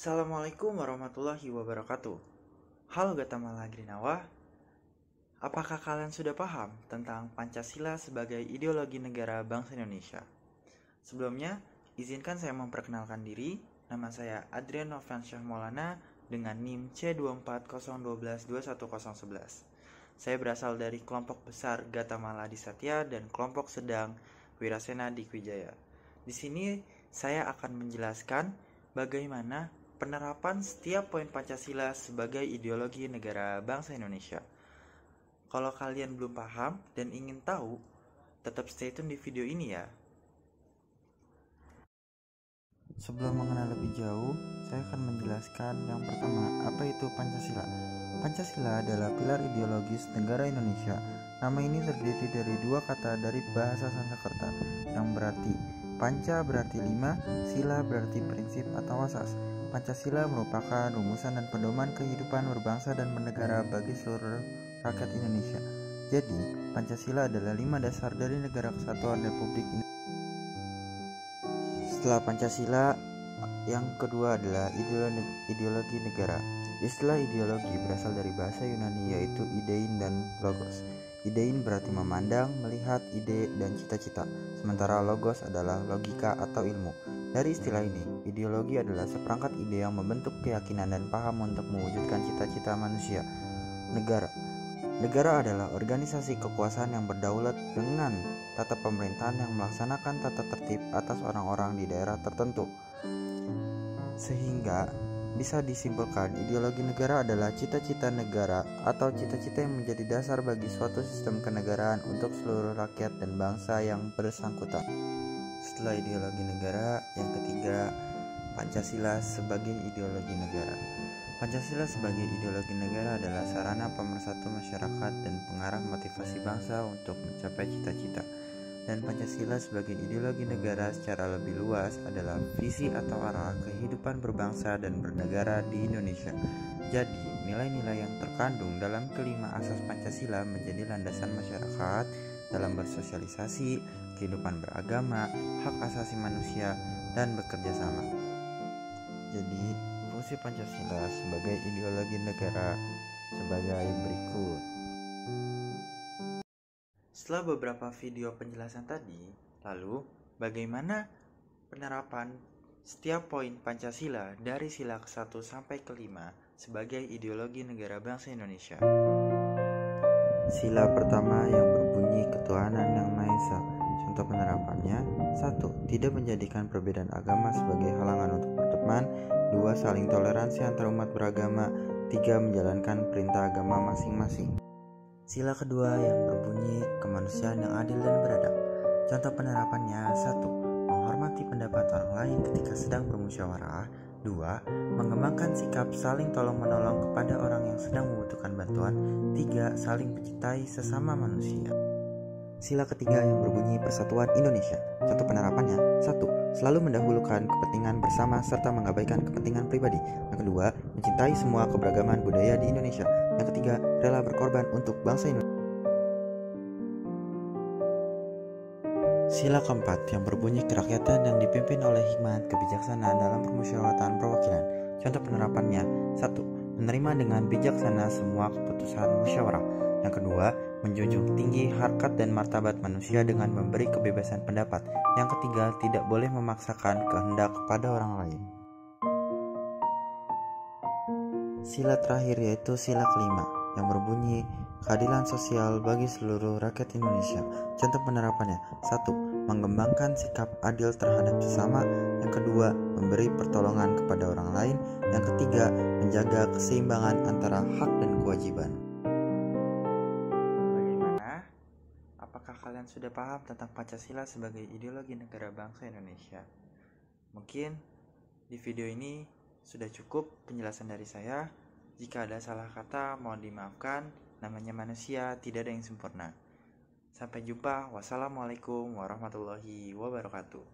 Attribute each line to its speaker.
Speaker 1: Assalamualaikum warahmatullahi wabarakatuh. Halo Gatamala Grinawa, apakah kalian sudah paham tentang Pancasila sebagai ideologi negara bangsa Indonesia? Sebelumnya, izinkan saya memperkenalkan diri. Nama saya Adrian Novansyah Maulana dengan NIM C240122111. Saya berasal dari kelompok besar Gatamala di Satya dan kelompok sedang Wirasena di Kwijaya. Di sini saya akan menjelaskan bagaimana penerapan setiap poin Pancasila sebagai ideologi negara bangsa Indonesia. Kalau kalian belum paham dan ingin tahu, tetap stay tune di video ini ya. Sebelum mengenal lebih jauh, saya akan menjelaskan yang pertama, apa itu Pancasila. Pancasila adalah pilar ideologis negara Indonesia. Nama ini terdiri dari dua kata dari bahasa Sanskerta yang berarti Panca berarti 5, sila berarti prinsip atau asas. Pancasila merupakan rumusan dan pedoman kehidupan berbangsa dan bernegara bagi seluruh rakyat Indonesia. Jadi, Pancasila adalah 5 dasar dari Negara Kesatuan Republik Indonesia. Setelah Pancasila, yang kedua adalah ideologi negara. Istilah ideologi berasal dari bahasa Yunani yaitu idein dan logos. Idein berarti memandang, melihat, ide, dan cita-cita, sementara logos adalah logika atau ilmu. Dari istilah ini, ideologi adalah seperangkat ide yang membentuk keyakinan dan paham untuk mewujudkan cita-cita manusia. Negara adalah organisasi kekuasaan yang berdaulat dengan tata pemerintahan yang melaksanakan tata tertib atas orang-orang di daerah tertentu. Sehingga bisa disimpulkan ideologi negara adalah cita-cita negara atau cita-cita yang menjadi dasar bagi suatu sistem kenegaraan untuk seluruh rakyat dan bangsa yang bersangkutan. Setelah ideologi negara, yang ketiga, Pancasila sebagai ideologi negara. Pancasila sebagai ideologi negara adalah sarana pemersatu masyarakat dan pengarah motivasi bangsa untuk mencapai cita-cita. Dan Pancasila sebagai ideologi negara secara lebih luas adalah visi atau arah kehidupan berbangsa dan bernegara di Indonesia. Jadi, nilai-nilai yang terkandung dalam kelima asas Pancasila menjadi landasan masyarakat dalam bersosialisasi, kehidupan beragama, hak asasi manusia, dan bekerja sama. Jadi, fungsi Pancasila sebagai ideologi negara sebagai berikut. Setelah beberapa video penjelasan tadi, lalu bagaimana penerapan setiap poin Pancasila dari sila ke-1 sampai ke-5 sebagai ideologi negara bangsa Indonesia? Sila pertama yang berbunyi ketuhanan yang Maha Esa. Contoh penerapannya: 1. Tidak menjadikan perbedaan agama sebagai halangan untuk berteman. 2. Saling toleransi antar umat beragama. 3. Menjalankan perintah agama masing-masing. Sila kedua yang berbunyi kemanusiaan yang adil dan beradab. Contoh penerapannya: 1. Menghormati pendapat orang lain ketika sedang bermusyawarah. 2. Mengembangkan sikap saling tolong-menolong kepada orang yang sedang membutuhkan bantuan. 3. Saling mencintai sesama manusia. Sila ketiga yang berbunyi persatuan Indonesia. Contoh penerapannya: 1. Selalu mendahulukan kepentingan bersama serta mengabaikan kepentingan pribadi. Yang kedua, mencintai semua keberagaman budaya di Indonesia. Yang ketiga, rela berkorban untuk bangsa Indonesia. Sila keempat yang berbunyi kerakyatan yang dipimpin oleh hikmat kebijaksanaan dalam permusyawaratan perwakilan. Contoh penerapannya: 1. Menerima dengan bijaksana semua keputusan musyawarah. Yang kedua, menjunjung tinggi harkat dan martabat manusia dengan memberi kebebasan pendapat. Yang ketiga, tidak boleh memaksakan kehendak kepada orang lain. Sila terakhir yaitu sila kelima yang berbunyi keadilan sosial bagi seluruh rakyat Indonesia. Contoh penerapannya: 1. Mengembangkan sikap adil terhadap sesama. Yang kedua, memberi pertolongan kepada orang lain. Yang ketiga, menjaga keseimbangan antara hak dan kewajiban. Bagaimana? Apakah kalian sudah paham tentang Pancasila sebagai ideologi negara bangsa Indonesia? Mungkin di video ini sudah cukup penjelasan dari saya. Jika ada salah kata, mohon dimaafkan. Namanya manusia, tidak ada yang sempurna. Sampai jumpa. Wassalamualaikum warahmatullahi wabarakatuh.